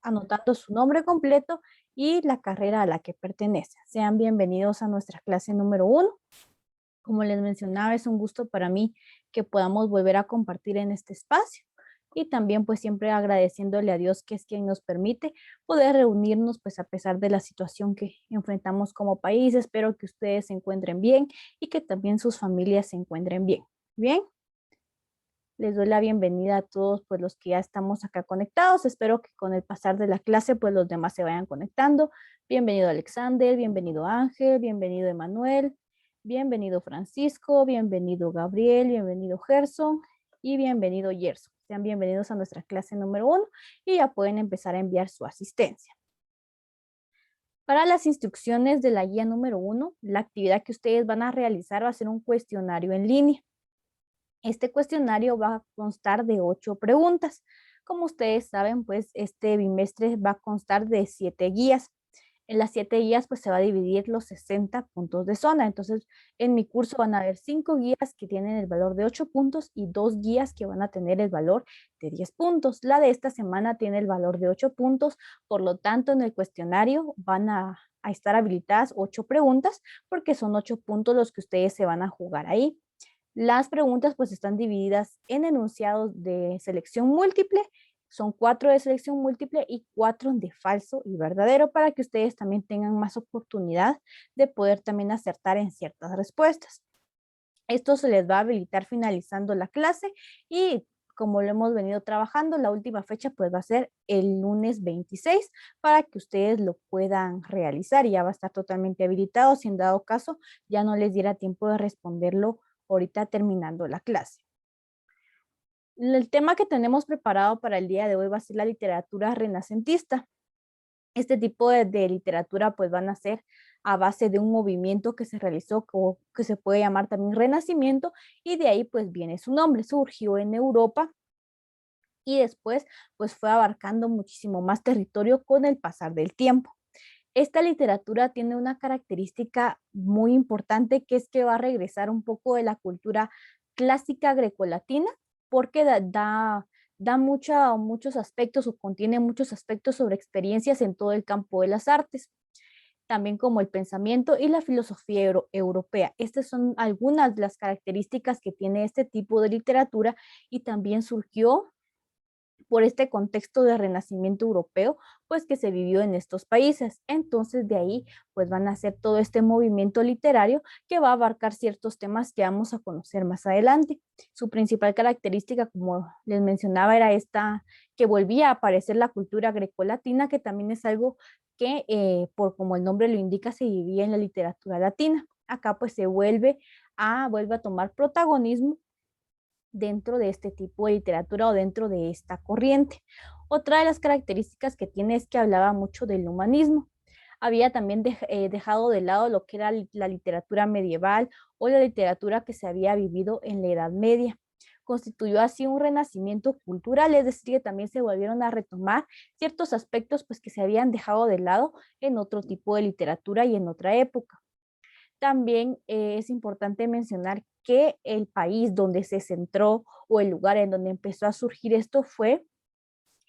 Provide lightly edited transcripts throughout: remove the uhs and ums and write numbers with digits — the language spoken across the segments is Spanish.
anotando su nombre completo y la carrera a la que pertenece. Sean bienvenidos a nuestra clase número 1. Como les mencionaba, es un gusto para mí que podamos volver a compartir en este espacio y también pues siempre agradeciéndole a Dios que es quien nos permite poder reunirnos pues a pesar de la situación que enfrentamos como país. Espero que ustedes se encuentren bien y que también sus familias se encuentren bien. Bien. Les doy la bienvenida a todos pues los que ya estamos acá conectados. Espero que con el pasar de la clase pues los demás se vayan conectando. Bienvenido Alexander, bienvenido Ángel, bienvenido Emanuel, bienvenido Francisco, bienvenido Gabriel, bienvenido Gerson y bienvenido Gerson. Sean bienvenidos a nuestra clase número 1 y ya pueden empezar a enviar su asistencia. Para las instrucciones de la guía número 1, la actividad que ustedes van a realizar va a ser un cuestionario en línea. Este cuestionario va a constar de 8 preguntas. Como ustedes saben, pues este bimestre va a constar de 7 guías. En las 7 guías pues se va a dividir los 60 puntos de zona. Entonces, en mi curso van a haber 5 guías que tienen el valor de 8 puntos y 2 guías que van a tener el valor de 10 puntos. La de esta semana tiene el valor de 8 puntos, por lo tanto en el cuestionario van a estar habilitadas 8 preguntas porque son 8 puntos los que ustedes se van a jugar ahí. Las preguntas pues están divididas en enunciados de selección múltiple, son 4 de selección múltiple y 4 de falso y verdadero para que ustedes también tengan más oportunidad de poder también acertar en ciertas respuestas. Esto se les va a habilitar finalizando la clase y como lo hemos venido trabajando, la última fecha pues va a ser el lunes 26 para que ustedes lo puedan realizar y ya va a estar totalmente habilitado si en dado caso ya no les diera tiempo de responderlo ahorita terminando la clase. El tema que tenemos preparado para el día de hoy va a ser la literatura renacentista. Este tipo de literatura pues van a ser a base de un movimiento que se realizó o que se puede llamar también Renacimiento y de ahí pues viene su nombre. Surgió en Europa y después pues fue abarcando muchísimo más territorio con el pasar del tiempo. Esta literatura tiene una característica muy importante que es que va a regresar un poco de la cultura clásica grecolatina porque da muchos aspectos o contiene muchos aspectos sobre experiencias en todo el campo de las artes, también como el pensamiento y la filosofía europea. Estas son algunas de las características que tiene este tipo de literatura y también surgió por este contexto de renacimiento europeo, pues que se vivió en estos países. Entonces de ahí, pues van a hacer todo este movimiento literario que va a abarcar ciertos temas que vamos a conocer más adelante. Su principal característica, como les mencionaba, era esta que volvía a aparecer la cultura grecolatina, que también es algo que, por como el nombre lo indica, se vivía en la literatura latina. Acá pues se vuelve a tomar protagonismo dentro de este tipo de literatura o dentro de esta corriente. Otra de las características que tiene es que hablaba mucho del humanismo. Había también dejado de lado lo que era la literatura medieval o la literatura que se había vivido en la Edad Media. Constituyó así un renacimiento cultural, es decir, que también se volvieron a retomar ciertos aspectos pues, que se habían dejado de lado en otro tipo de literatura y en otra época. También es importante mencionar que el país donde se centró o el lugar en donde empezó a surgir esto fue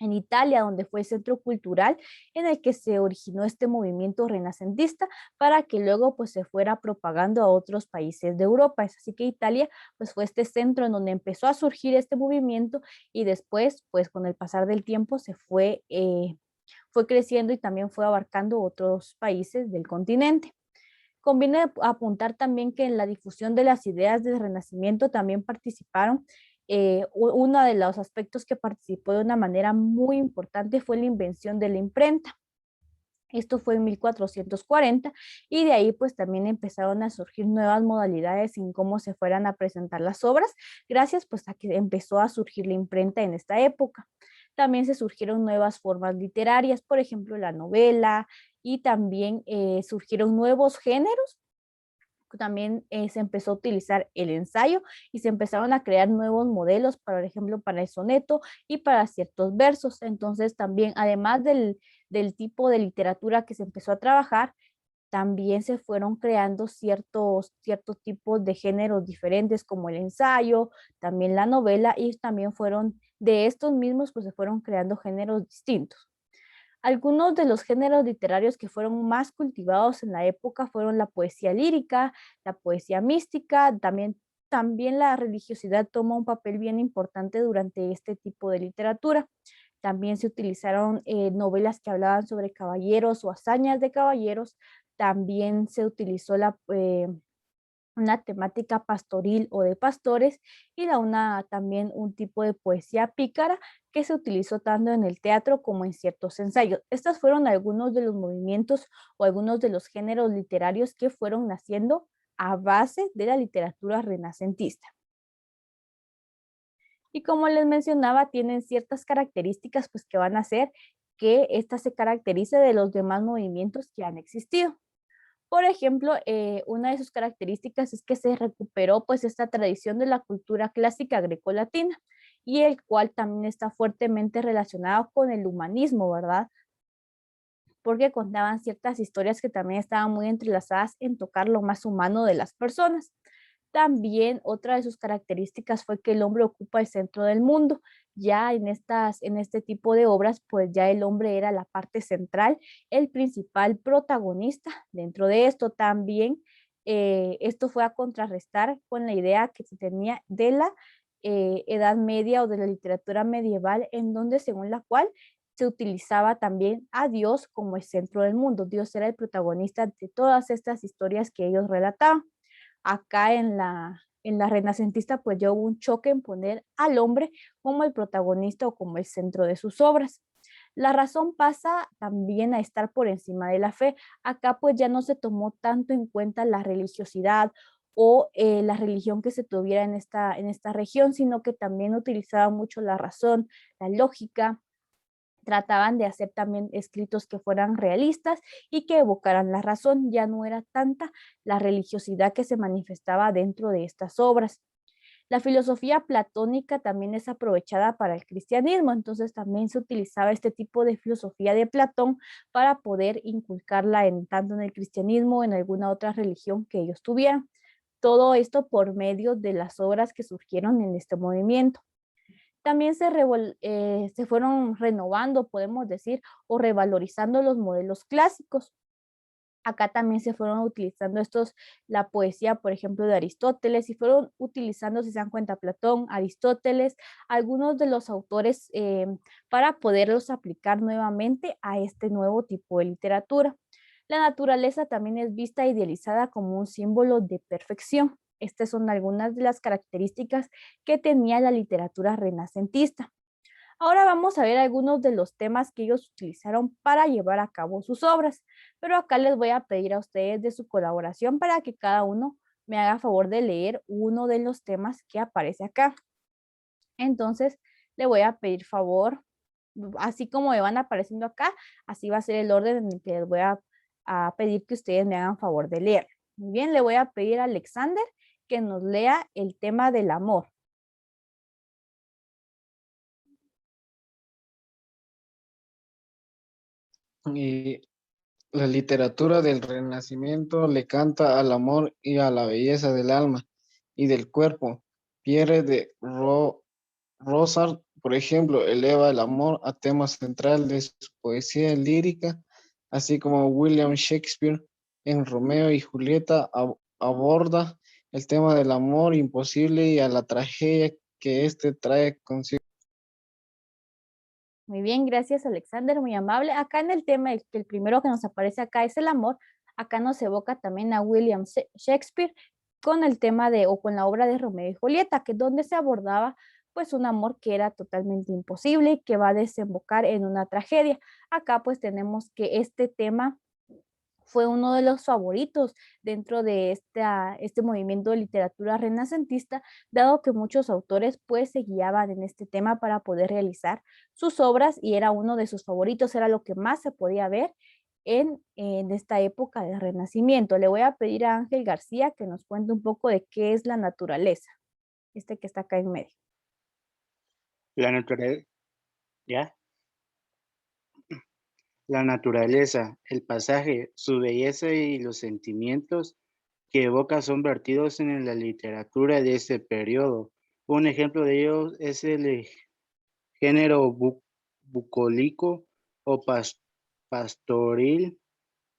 en Italia, donde fue el centro cultural en el que se originó este movimiento renacentista para que luego pues se fuera propagando a otros países de Europa. Es así que Italia pues fue este centro en donde empezó a surgir este movimiento y después pues con el pasar del tiempo fue creciendo y también fue abarcando otros países del continente. Conviene apuntar también que en la difusión de las ideas del Renacimiento también participaron. Uno de los aspectos que participó de una manera muy importante fue la invención de la imprenta. Esto fue en 1440 y de ahí pues también empezaron a surgir nuevas modalidades en cómo se fueran a presentar las obras, gracias pues a que empezó a surgir la imprenta en esta época. También se surgieron nuevas formas literarias, por ejemplo la novela, y también surgieron nuevos géneros. También se empezó a utilizar el ensayo y se empezaron a crear nuevos modelos, por ejemplo, para el soneto y para ciertos versos. Entonces también, además del tipo de literatura que se empezó a trabajar, también se fueron creando ciertos tipos de géneros diferentes como el ensayo, también la novela y también fueron de estos mismos pues se fueron creando géneros distintos. Algunos de los géneros literarios que fueron más cultivados en la época fueron la poesía lírica, la poesía mística, también la religiosidad toma un papel bien importante durante este tipo de literatura. También se utilizaron novelas que hablaban sobre caballeros o hazañas de caballeros. También se utilizó una temática pastoril o de pastores y también un tipo de poesía pícara que se utilizó tanto en el teatro como en ciertos ensayos. Estos fueron algunos de los movimientos o algunos de los géneros literarios que fueron naciendo a base de la literatura renacentista. Y como les mencionaba, tienen ciertas características pues, que van a hacer que esta se caracterice de los demás movimientos que han existido. Por ejemplo, una de sus características es que se recuperó pues esta tradición de la cultura clásica grecolatina y el cual también está fuertemente relacionado con el humanismo, ¿verdad? Porque contaban ciertas historias que también estaban muy entrelazadas en tocar lo más humano de las personas. También otra de sus características fue que el hombre ocupa el centro del mundo. Ya en este tipo de obras, pues ya el hombre era la parte central, el principal protagonista. Dentro de esto también, esto fue a contrarrestar con la idea que se tenía de la Edad Media o de la literatura medieval, en donde según la cual se utilizaba también a Dios como el centro del mundo. Dios era el protagonista de todas estas historias que ellos relataban. Acá en la renacentista, pues ya hubo un choque en poner al hombre como el protagonista o como el centro de sus obras. La razón pasa también a estar por encima de la fe. Acá pues ya no se tomó tanto en cuenta la religiosidad o la religión que se tuviera en esta región, sino que también utilizaba mucho la razón, la lógica, trataban de hacer también escritos que fueran realistas y que evocaran la razón. Ya no era tanta la religiosidad que se manifestaba dentro de estas obras. La filosofía platónica también es aprovechada para el cristianismo, entonces también se utilizaba este tipo de filosofía de Platón para poder inculcarla tanto en el cristianismo o en alguna otra religión que ellos tuvieran. Todo esto por medio de las obras que surgieron en este movimiento. También se fueron renovando, podemos decir, o revalorizando los modelos clásicos. Acá también se fueron utilizando la poesía, por ejemplo, de Aristóteles, y fueron utilizando, si se dan cuenta, Platón, Aristóteles, algunos de los autores para poderlos aplicar nuevamente a este nuevo tipo de literatura. La naturaleza también es vista idealizada como un símbolo de perfección. Estas son algunas de las características que tenía la literatura renacentista. Ahora vamos a ver algunos de los temas que ellos utilizaron para llevar a cabo sus obras, pero acá les voy a pedir a ustedes de su colaboración para que cada uno me haga favor de leer uno de los temas que aparece acá. Entonces, le voy a pedir favor, así como me van apareciendo acá, así va a ser el orden en el que les voy a pedir que ustedes me hagan favor de leer. Muy bien, le voy a pedir a Alexander que nos lea el tema del amor. Y la literatura del Renacimiento le canta al amor y a la belleza del alma y del cuerpo. Pierre de Rosart, por ejemplo, eleva el amor a tema central de su poesía lírica, así como William Shakespeare en Romeo y Julieta aborda el tema del amor imposible y a la tragedia que éste trae consigo. Muy bien, gracias Alexander, muy amable. Acá en el tema, el primero que nos aparece acá es el amor. Acá nos evoca también a William Shakespeare con el tema o con la obra de Romeo y Julieta, que es donde se abordaba pues un amor que era totalmente imposible y que va a desembocar en una tragedia. Acá pues tenemos que este tema fue uno de los favoritos dentro de este movimiento de literatura renacentista, dado que muchos autores pues se guiaban en este tema para poder realizar sus obras y era uno de sus favoritos, era lo que más se podía ver en esta época del Renacimiento. Le voy a pedir a Ángel García que nos cuente un poco de qué es la naturaleza, este que está acá en medio. La naturaleza, ¿ya? La naturaleza, el pasaje, su belleza y los sentimientos que evoca son vertidos en la literatura de este periodo. Un ejemplo de ello es el género bucólico o pastoril,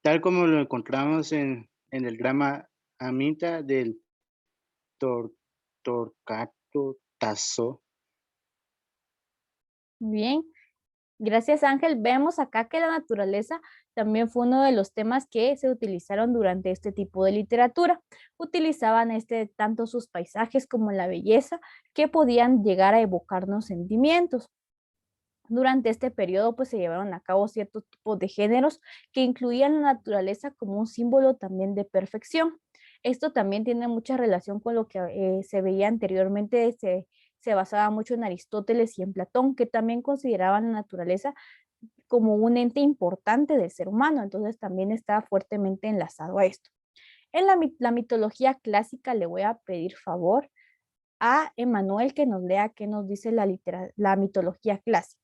tal como lo encontramos en el drama Aminta del Tor, Torcato Tasso. Bien, gracias Ángel. Vemos acá que la naturaleza también fue uno de los temas que se utilizaron durante este tipo de literatura. Utilizaban tanto sus paisajes como la belleza que podían llegar a evocarnos sentimientos. Durante este periodo pues se llevaron a cabo ciertos tipos de géneros que incluían la naturaleza como un símbolo también de perfección. Esto también tiene mucha relación con lo que se veía anteriormente, se basaba mucho en Aristóteles y en Platón, que también consideraban la naturaleza como un ente importante del ser humano, entonces también está fuertemente enlazado a esto. En la mitología clásica le voy a pedir favor a Emanuel que nos lea qué nos dice la mitología clásica.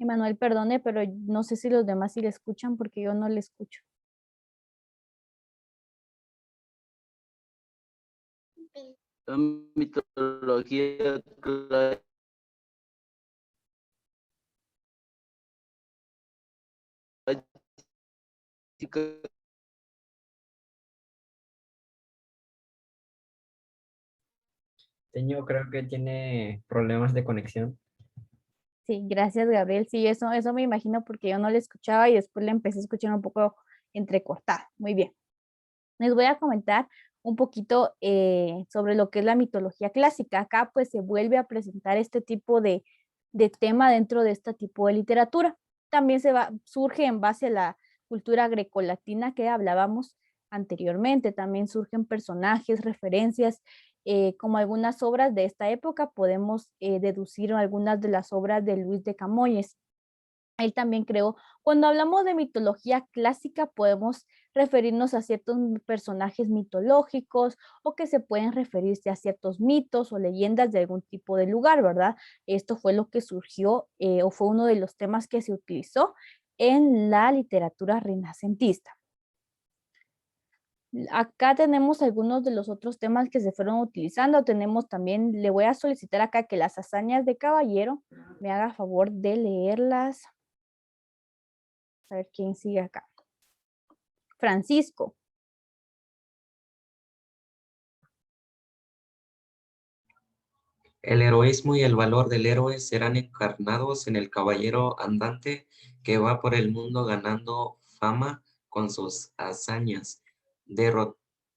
Emanuel, perdone, pero no sé si los demás sí le escuchan porque yo no le escucho. La mitología clásica. Señor, creo que tiene problemas de conexión. Sí, gracias, Gabriel. Sí, eso me imagino porque yo no le escuchaba y después le empecé a escuchar un poco entrecortada. Muy bien. Les voy a comentar un poquito sobre lo que es la mitología clásica. Acá pues se vuelve a presentar este tipo de tema dentro de este tipo de literatura. También surge en base a la cultura grecolatina que hablábamos anteriormente. También surgen personajes, referencias, como algunas obras de esta época. Podemos deducir algunas de las obras de Luis de Camoes. Él también creó, cuando hablamos de mitología clásica, podemos referirnos a ciertos personajes mitológicos o que se pueden referirse a ciertos mitos o leyendas de algún tipo de lugar, ¿verdad? Esto fue lo que surgió o fue uno de los temas que se utilizó en la literatura renacentista. Acá tenemos algunos de los otros temas que se fueron utilizando. Tenemos también, le voy a solicitar acá que las hazañas de caballero me haga favor de leerlas. A ver quién sigue acá. Francisco. El heroísmo y el valor del héroe serán encarnados en el caballero andante que va por el mundo ganando fama con sus hazañas,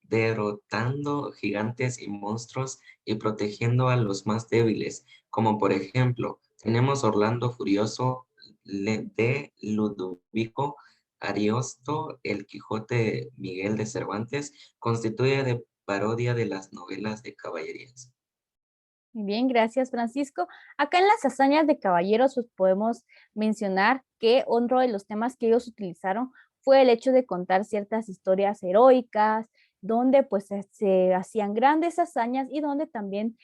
derrotando gigantes y monstruos y protegiendo a los más débiles, como por ejemplo, tenemos Orlando Furioso de Ludovico Ariosto, el Quijote Miguel de Cervantes, constituye de parodia de las novelas de caballerías. Muy bien, gracias Francisco. Acá en las hazañas de caballeros pues podemos mencionar que otro de los temas que ellos utilizaron fue el hecho de contar ciertas historias heroicas, donde pues se hacían grandes hazañas y donde también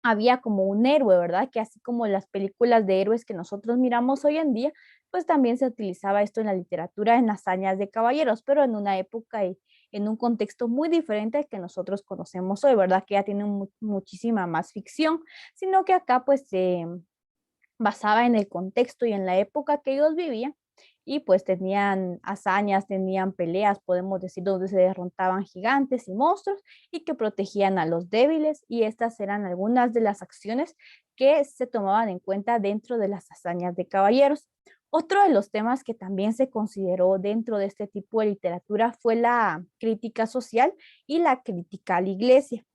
había como un héroe, ¿verdad? Que así como las películas de héroes que nosotros miramos hoy en día, pues también se utilizaba esto en la literatura, en hazañas de caballeros, pero en una época y en un contexto muy diferente al que nosotros conocemos hoy, ¿verdad? Que ya tiene muchísima más ficción, sino que acá pues se basaba en el contexto y en la época que ellos vivían y pues tenían hazañas, tenían peleas, podemos decir, donde se derrotaban gigantes y monstruos y que protegían a los débiles y estas eran algunas de las acciones que se tomaban en cuenta dentro de las hazañas de caballeros. Otro de los temas que también se consideró dentro de este tipo de literatura fue la crítica social y la crítica a la iglesia.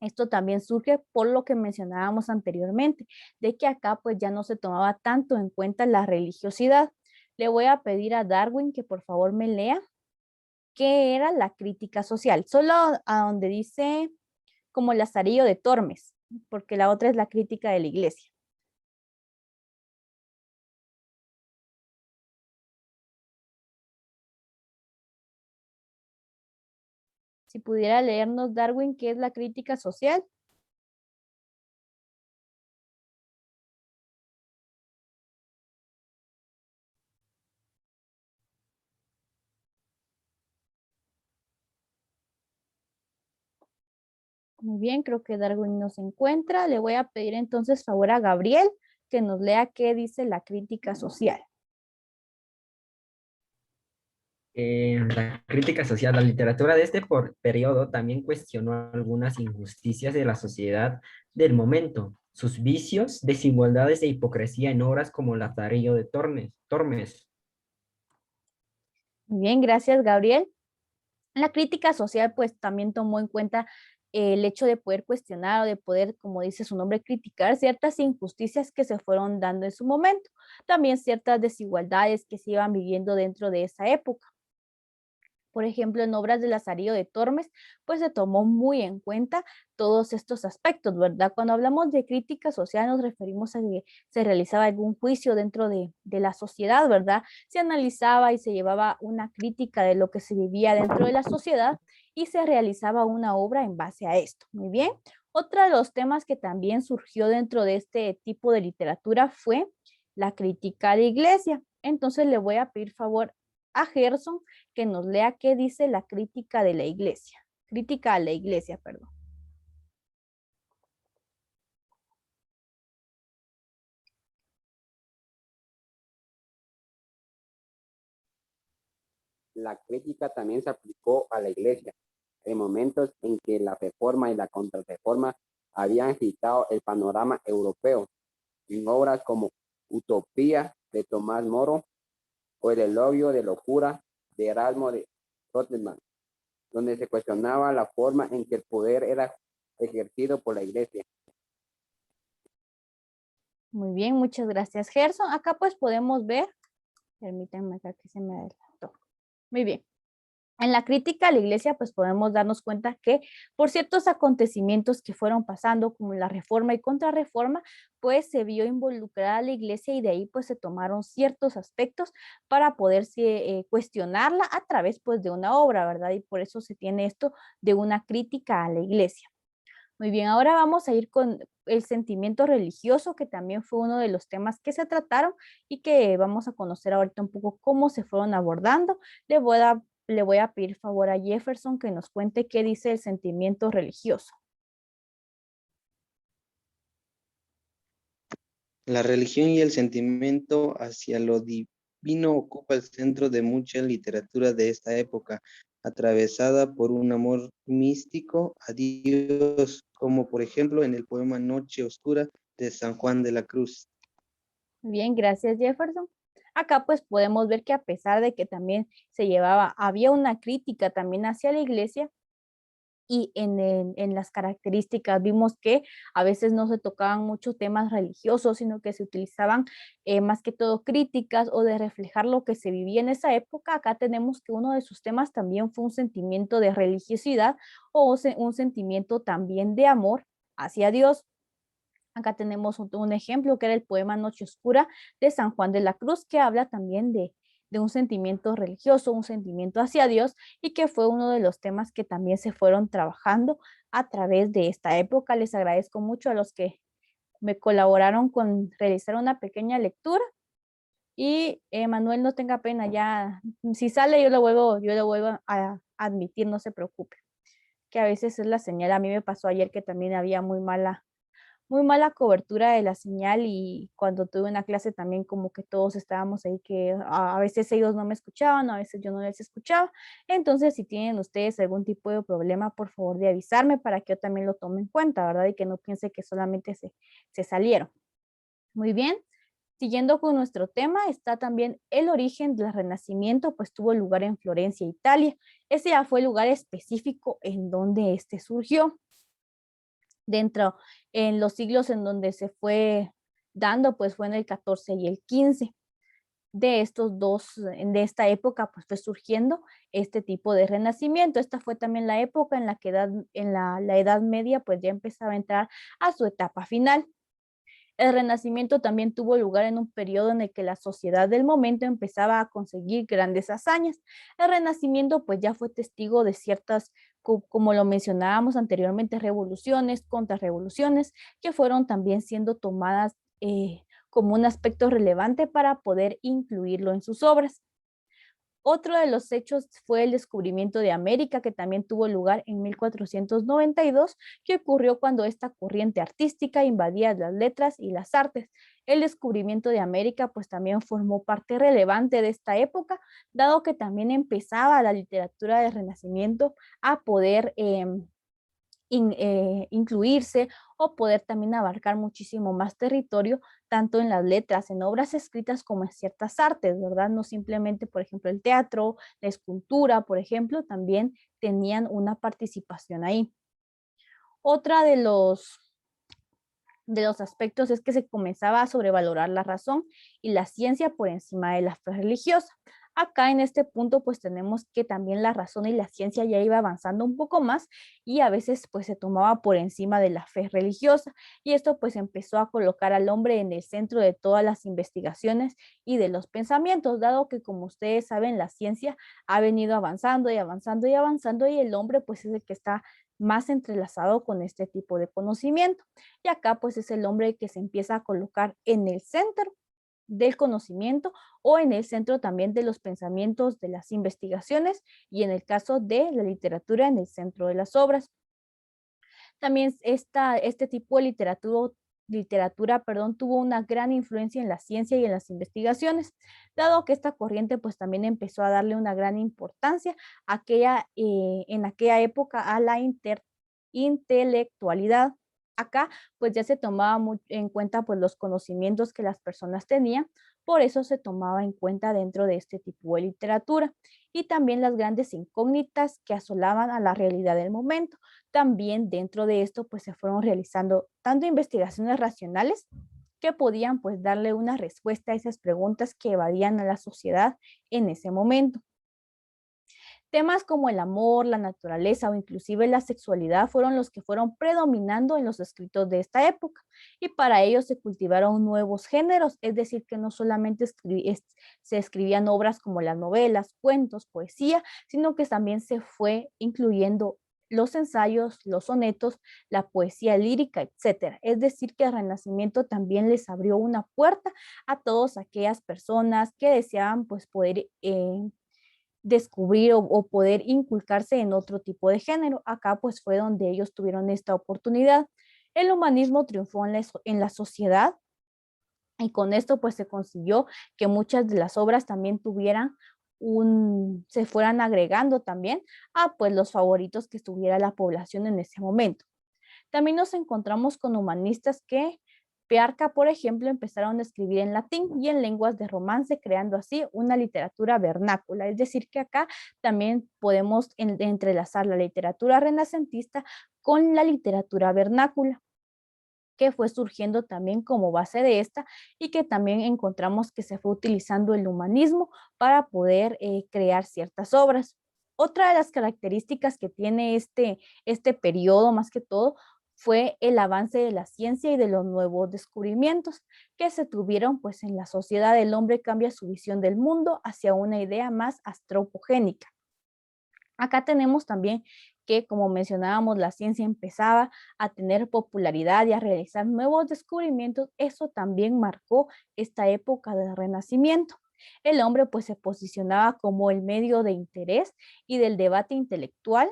Esto también surge por lo que mencionábamos anteriormente, de que acá pues ya no se tomaba tanto en cuenta la religiosidad. Le voy a pedir a Darwin que por favor me lea qué era la crítica social, solo a donde dice como Lazarillo de Tormes, porque la otra es la crítica de la iglesia. Si pudiera leernos, Darwin, qué es la crítica social. Muy bien, creo que Darwin no se encuentra. Le voy a pedir entonces favor a Gabriel que nos lea qué dice la crítica social. La crítica social, la literatura de este periodo también cuestionó algunas injusticias de la sociedad del momento, sus vicios, desigualdades e hipocresía en obras como Lazarillo de Tormes. Muy bien, gracias, Gabriel. La crítica social pues también tomó en cuenta el hecho de poder cuestionar o de poder, como dice su nombre, criticar ciertas injusticias que se fueron dando en su momento, también ciertas desigualdades que se iban viviendo dentro de esa época. Por ejemplo, en obras de Lazarillo de Tormes, pues se tomó muy en cuenta todos estos aspectos, ¿verdad? Cuando hablamos de crítica social nos referimos a que se realizaba algún juicio dentro de la sociedad, ¿verdad? Se analizaba y se llevaba una crítica de lo que se vivía dentro de la sociedad y se realizaba una obra en base a esto. Muy bien. Otro de los temas que también surgió dentro de este tipo de literatura fue la crítica a la iglesia. Entonces le voy a pedir favor a Gerson que nos lea qué dice la crítica de la iglesia. Crítica a la iglesia, perdón. La crítica también se aplicó a la iglesia en momentos en que la reforma y la contrarreforma habían agitado el panorama europeo, en obras como Utopía de Tomás Moro o El elogio de locura de Erasmo de Rotterdam, donde se cuestionaba la forma en que el poder era ejercido por la iglesia. Muy bien, muchas gracias, Gerson. Acá pues podemos ver, permítanme acá que se me adelantó. Muy bien. En la crítica a la iglesia, pues podemos darnos cuenta que por ciertos acontecimientos que fueron pasando, como la reforma y contrarreforma, pues se vio involucrada la iglesia y de ahí pues se tomaron ciertos aspectos para poderse cuestionarla a través pues de una obra, ¿verdad? Y por eso se tiene esto de una crítica a la iglesia. Muy bien, ahora vamos a ir con el sentimiento religioso, que también fue uno de los temas que se trataron y que vamos a conocer ahorita un poco cómo se fueron abordando. Le voy a pedir favor a Jefferson que nos cuente qué dice el sentimiento religioso. La religión y el sentimiento hacia lo divino ocupa el centro de mucha literatura de esta época, atravesada por un amor místico a Dios, como por ejemplo en el poema Noche Oscura de San Juan de la Cruz. Bien, gracias Jefferson. Acá pues podemos ver que a pesar de que también había una crítica también hacia la iglesia, y en las características vimos que a veces no se tocaban muchos temas religiosos, sino que se utilizaban más que todo críticas o de reflejar lo que se vivía en esa época. Acá tenemos que uno de sus temas también fue un sentimiento de religiosidad o un sentimiento también de amor hacia Dios. Acá tenemos un ejemplo que era el poema Noche Oscura de San Juan de la Cruz, que habla también de un sentimiento religioso, un sentimiento hacia Dios, y que fue uno de los temas que también se fueron trabajando a través de esta época. Les agradezco mucho a los que me colaboraron con realizar una pequeña lectura. Y Manuel, no tenga pena, ya si sale yo lo vuelvo a admitir, no se preocupe, que a veces es la señal. A mí me pasó ayer que también había muy mala cobertura de la señal y cuando tuve una clase también como que todos estábamos ahí que a veces ellos no me escuchaban, a veces yo no les escuchaba. Entonces, si tienen ustedes algún tipo de problema, por favor de avisarme para que yo también lo tome en cuenta, ¿verdad? Y que no piense que solamente se salieron. Muy bien. Siguiendo con nuestro tema, está también el origen del Renacimiento, pues tuvo lugar en Florencia, Italia. Ese ya fue el lugar específico en donde este surgió. dentro en los siglos en donde se fue dando, pues fue en el 14 y el 15. De estos dos, de esta época, pues fue surgiendo este tipo de renacimiento. Esta fue también la época en la que la Edad Media pues ya empezaba a entrar a su etapa final. El Renacimiento también tuvo lugar en un periodo en el que la sociedad del momento empezaba a conseguir grandes hazañas. El Renacimiento pues ya fue testigo de ciertas, como lo mencionábamos anteriormente, revoluciones, contrarrevoluciones, que fueron también siendo tomadas como un aspecto relevante para poder incluirlo en sus obras. Otro de los hechos fue el descubrimiento de América, que también tuvo lugar en 1492, que ocurrió cuando esta corriente artística invadía las letras y las artes. El descubrimiento de América pues también formó parte relevante de esta época, dado que también empezaba la literatura del Renacimiento a poder incluirse o poder también abarcar muchísimo más territorio, tanto en las letras, en obras escritas como en ciertas artes, ¿verdad? No simplemente, por ejemplo, el teatro, la escultura, por ejemplo, también tenían una participación ahí. Otra de los aspectos es que se comenzaba a sobrevalorar la razón y la ciencia por encima de la fe religiosa. Acá en este punto pues tenemos que también la razón y la ciencia ya iba avanzando un poco más y a veces pues se tomaba por encima de la fe religiosa, y esto pues empezó a colocar al hombre en el centro de todas las investigaciones y de los pensamientos, dado que, como ustedes saben, la ciencia ha venido avanzando y avanzando y avanzando, y el hombre pues es el que está más entrelazado con este tipo de conocimiento. Y acá pues es el hombre que se empieza a colocar en el centro del conocimiento o en el centro también de los pensamientos, de las investigaciones, y en el caso de la literatura, en el centro de las obras. También este tipo de literatura, tuvo una gran influencia en la ciencia y en las investigaciones, dado que esta corriente pues también empezó a darle una gran importancia en aquella época a la intelectualidad. Acá pues ya se tomaba en cuenta pues los conocimientos que las personas tenían, por eso se tomaba en cuenta dentro de este tipo de literatura, y también las grandes incógnitas que asolaban a la realidad del momento. También dentro de esto pues se fueron realizando tanto investigaciones racionales que podían pues darle una respuesta a esas preguntas que evadían a la sociedad en ese momento. Temas como el amor, la naturaleza o inclusive la sexualidad fueron los que fueron predominando en los escritos de esta época, y para ello se cultivaron nuevos géneros, es decir, que no solamente se escribían obras como las novelas, cuentos, poesía, sino que también se fue incluyendo los ensayos, los sonetos, la poesía lírica, etcétera. Es decir, que el Renacimiento también les abrió una puerta a todas aquellas personas que deseaban pues poder descubrir o poder inculcarse en otro tipo de género. Acá pues fue donde ellos tuvieron esta oportunidad. El humanismo triunfó en la sociedad, y con esto pues se consiguió que muchas de las obras también se fueran agregando también a pues los favoritos que estuviera la población en ese momento. También nos encontramos con humanistas que Pearca, por ejemplo, empezaron a escribir en latín y en lenguas de romance, creando así una literatura vernácula. Es decir, que acá también podemos entrelazar la literatura renacentista con la literatura vernácula, que fue surgiendo también como base de esta, y que también encontramos que se fue utilizando el humanismo para poder crear ciertas obras. Otra de las características que tiene este periodo, más que todo, fue el avance de la ciencia y de los nuevos descubrimientos que se tuvieron pues en la sociedad. El hombre cambia su visión del mundo hacia una idea más antropogénica. Acá tenemos también que, como mencionábamos, la ciencia empezaba a tener popularidad y a realizar nuevos descubrimientos. Eso también marcó esta época del Renacimiento. El hombre pues se posicionaba como el medio de interés y del debate intelectual,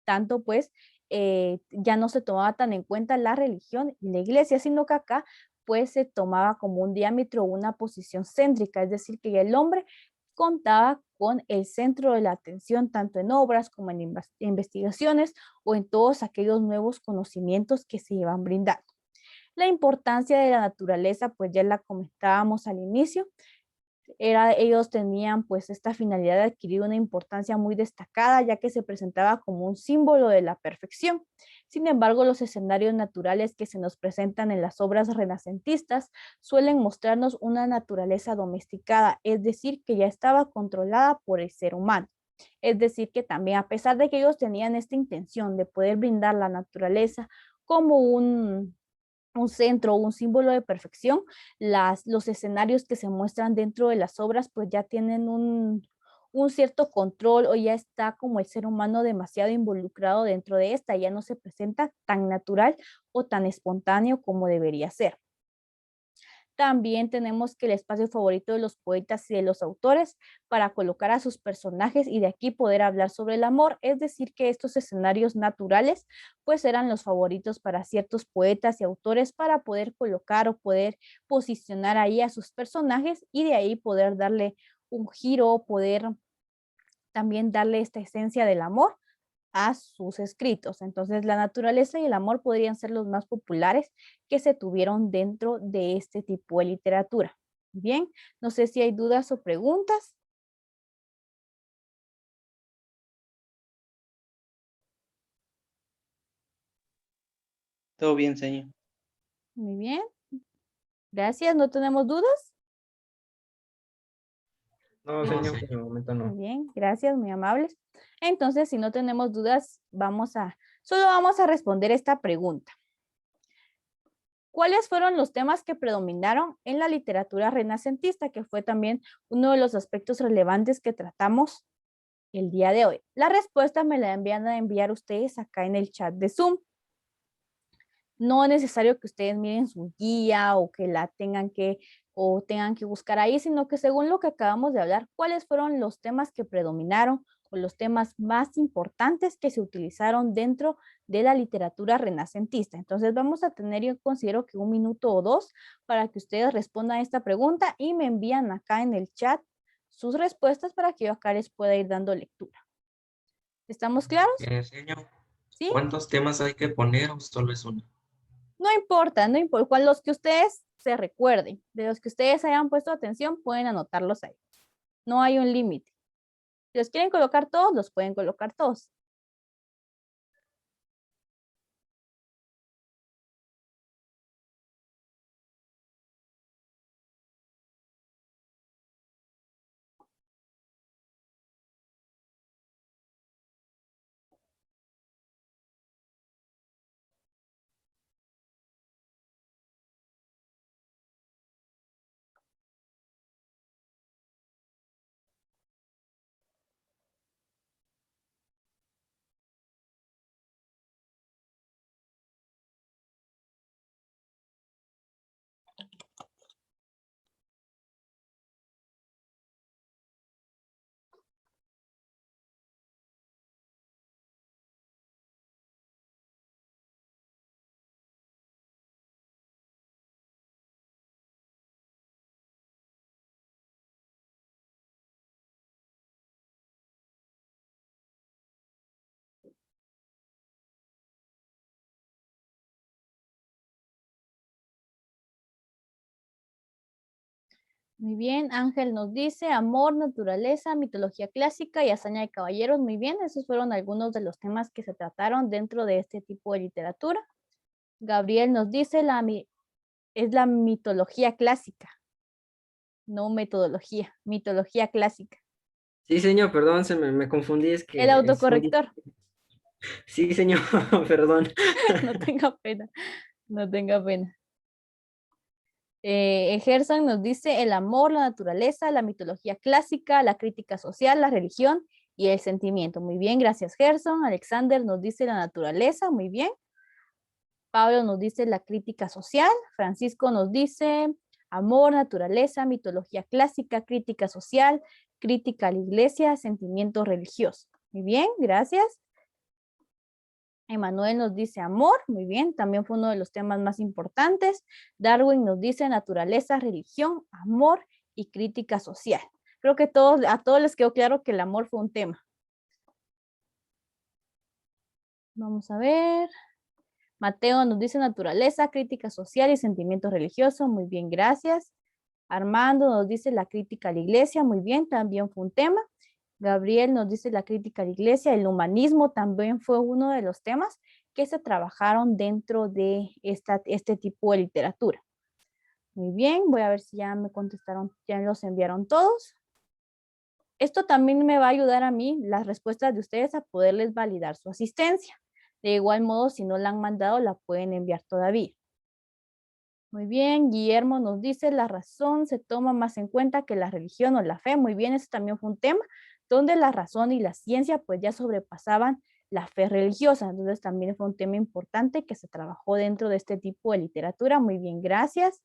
tanto pues ya no se tomaba tan en cuenta la religión y la iglesia, sino que acá pues se tomaba como un diámetro, una posición céntrica, es decir, que el hombre contaba con el centro de la atención tanto en obras como en investigaciones o en todos aquellos nuevos conocimientos que se iban brindando. La importancia de la naturaleza, pues ya la comentábamos al inicio, ellos tenían pues esta finalidad de adquirir una importancia muy destacada, ya que se presentaba como un símbolo de la perfección. Sin embargo, los escenarios naturales que se nos presentan en las obras renacentistas suelen mostrarnos una naturaleza domesticada, es decir, que ya estaba controlada por el ser humano. Es decir, que también a pesar de que ellos tenían esta intención de poder brindar la naturaleza como un centro, un símbolo de perfección, los escenarios que se muestran dentro de las obras pues ya tienen un cierto control o ya está como el ser humano demasiado involucrado dentro de esta, ya no se presenta tan natural o tan espontáneo como debería ser. También tenemos que el espacio favorito de los poetas y de los autores para colocar a sus personajes y de aquí poder hablar sobre el amor, es decir, que estos escenarios naturales pues eran los favoritos para ciertos poetas y autores para poder colocar o poder posicionar ahí a sus personajes y de ahí poder darle un giro, poder también darle esta esencia del amor a sus escritos. Entonces, la naturaleza y el amor podrían ser los más populares que se tuvieron dentro de este tipo de literatura. Bien, no sé si hay dudas o preguntas. Todo bien, señor. Muy bien. Gracias, ¿no tenemos dudas? No, No, señor, señor. por el momento Muy no. bien, gracias, muy amables. Entonces, si no tenemos dudas, solo vamos a responder esta pregunta. ¿Cuáles fueron los temas que predominaron en la literatura renacentista? Que fue también uno de los aspectos relevantes que tratamos el día de hoy. La respuesta me la envían a enviar ustedes acá en el chat de Zoom. No es necesario que ustedes miren su guía o que la tengan que buscar ahí, sino que según lo que acabamos de hablar, ¿cuáles fueron los temas que predominaron o los temas más importantes que se utilizaron dentro de la literatura renacentista? Entonces vamos a tener, yo considero que 1 minuto o 2 para que ustedes respondan a esta pregunta y me envían acá en el chat sus respuestas para que yo acá les pueda ir dando lectura. ¿Estamos claros? Señor, ¿Sí? ¿cuántos temas hay que poner o solo es uno? No importa, no importa. Con los que ustedes se recuerden, de los que ustedes hayan puesto atención, pueden anotarlos ahí. No hay un límite. Si los quieren colocar todos, los pueden colocar todos. Muy bien, Ángel nos dice amor, naturaleza, mitología clásica y hazaña de caballeros. Muy bien, esos fueron algunos de los temas que se trataron dentro de este tipo de literatura. Gabriel nos dice es la mitología clásica, no metodología, mitología clásica. Sí, señor, perdón, me confundí, es El que es muy autocorrector. Sí, señor, perdón. No tenga pena, no tenga pena. Gerson nos dice el amor, la naturaleza, la mitología clásica, la crítica social, la religión y el sentimiento. Muy bien, gracias Gerson. Alexander nos dice la naturaleza, muy bien. Pablo nos dice la crítica social. Francisco nos dice amor, naturaleza, mitología clásica, crítica social, crítica a la iglesia, sentimiento religioso. Muy bien, gracias. Emanuel nos dice amor, muy bien, también fue uno de los temas más importantes. Darwin nos dice naturaleza, religión, amor y crítica social. Creo que a todos les quedó claro que el amor fue un tema. Vamos a ver. Mateo nos dice naturaleza, crítica social y sentimiento religioso. Muy bien, gracias. Armando nos dice la crítica a la iglesia. Muy bien, también fue un tema. Gabriel nos dice la crítica a la iglesia. El humanismo también fue uno de los temas que se trabajaron dentro de este tipo de literatura. Muy bien, voy a ver si ya me contestaron, ya los enviaron todos. Esto también me va a ayudar a mí, las respuestas de ustedes, a poderles validar su asistencia. De igual modo, si no la han mandado, la pueden enviar todavía. Muy bien, Guillermo nos dice, la razón se toma más en cuenta que la religión o la fe. Muy bien, eso también fue un tema donde la razón y la ciencia pues ya sobrepasaban la fe religiosa. Entonces también fue un tema importante que se trabajó dentro de este tipo de literatura. Muy bien, gracias.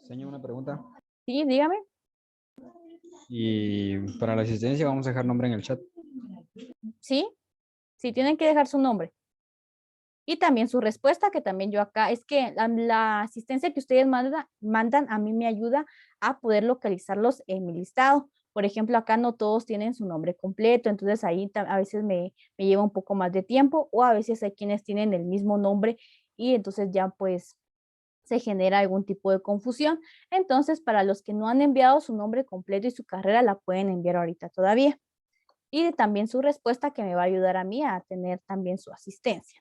Señor, una pregunta. Sí, dígame. Y para la asistencia vamos a dejar nombre en el chat. Sí, sí, tienen que dejar su nombre. Y también su respuesta, que también yo acá, es que la asistencia que ustedes mandan a mí me ayuda a poder localizarlos en mi listado. Por ejemplo, acá no todos tienen su nombre completo, entonces ahí a veces me lleva un poco más de tiempo, o a veces hay quienes tienen el mismo nombre y entonces ya pues se genera algún tipo de confusión. Entonces, para los que no han enviado su nombre completo y su carrera, la pueden enviar ahorita todavía. Y también su respuesta, que me va a ayudar a mí a tener también su asistencia.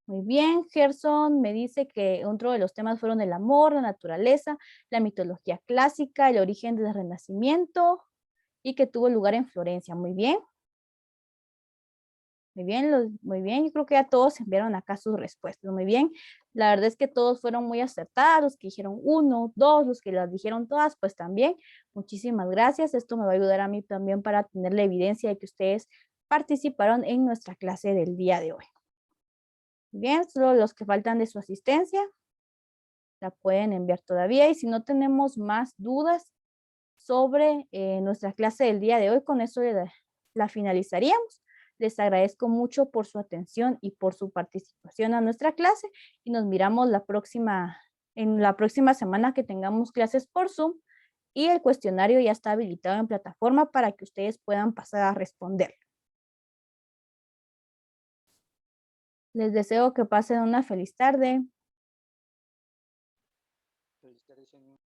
Muy bien, Gerson me dice que otro de los temas fueron el amor, la naturaleza, la mitología clásica, el origen del Renacimiento y que tuvo lugar en Florencia. Muy bien. Muy bien. Yo creo que ya todos enviaron acá sus respuestas. Muy bien. La verdad es que todos fueron muy acertados, los que dijeron 1, 2, los que las dijeron todas, pues también. Muchísimas gracias. Esto me va a ayudar a mí también para tener la evidencia de que ustedes participaron en nuestra clase del día de hoy. Bien, solo los que faltan de su asistencia la pueden enviar todavía. Y si no tenemos más dudas sobre nuestra clase del día de hoy, con eso la finalizaríamos. Les agradezco mucho por su atención y por su participación a nuestra clase y nos miramos en la próxima semana que tengamos clases por Zoom, y el cuestionario ya está habilitado en plataforma para que ustedes puedan pasar a responder. Les deseo que pasen una feliz tarde. Feliz tarde, señor.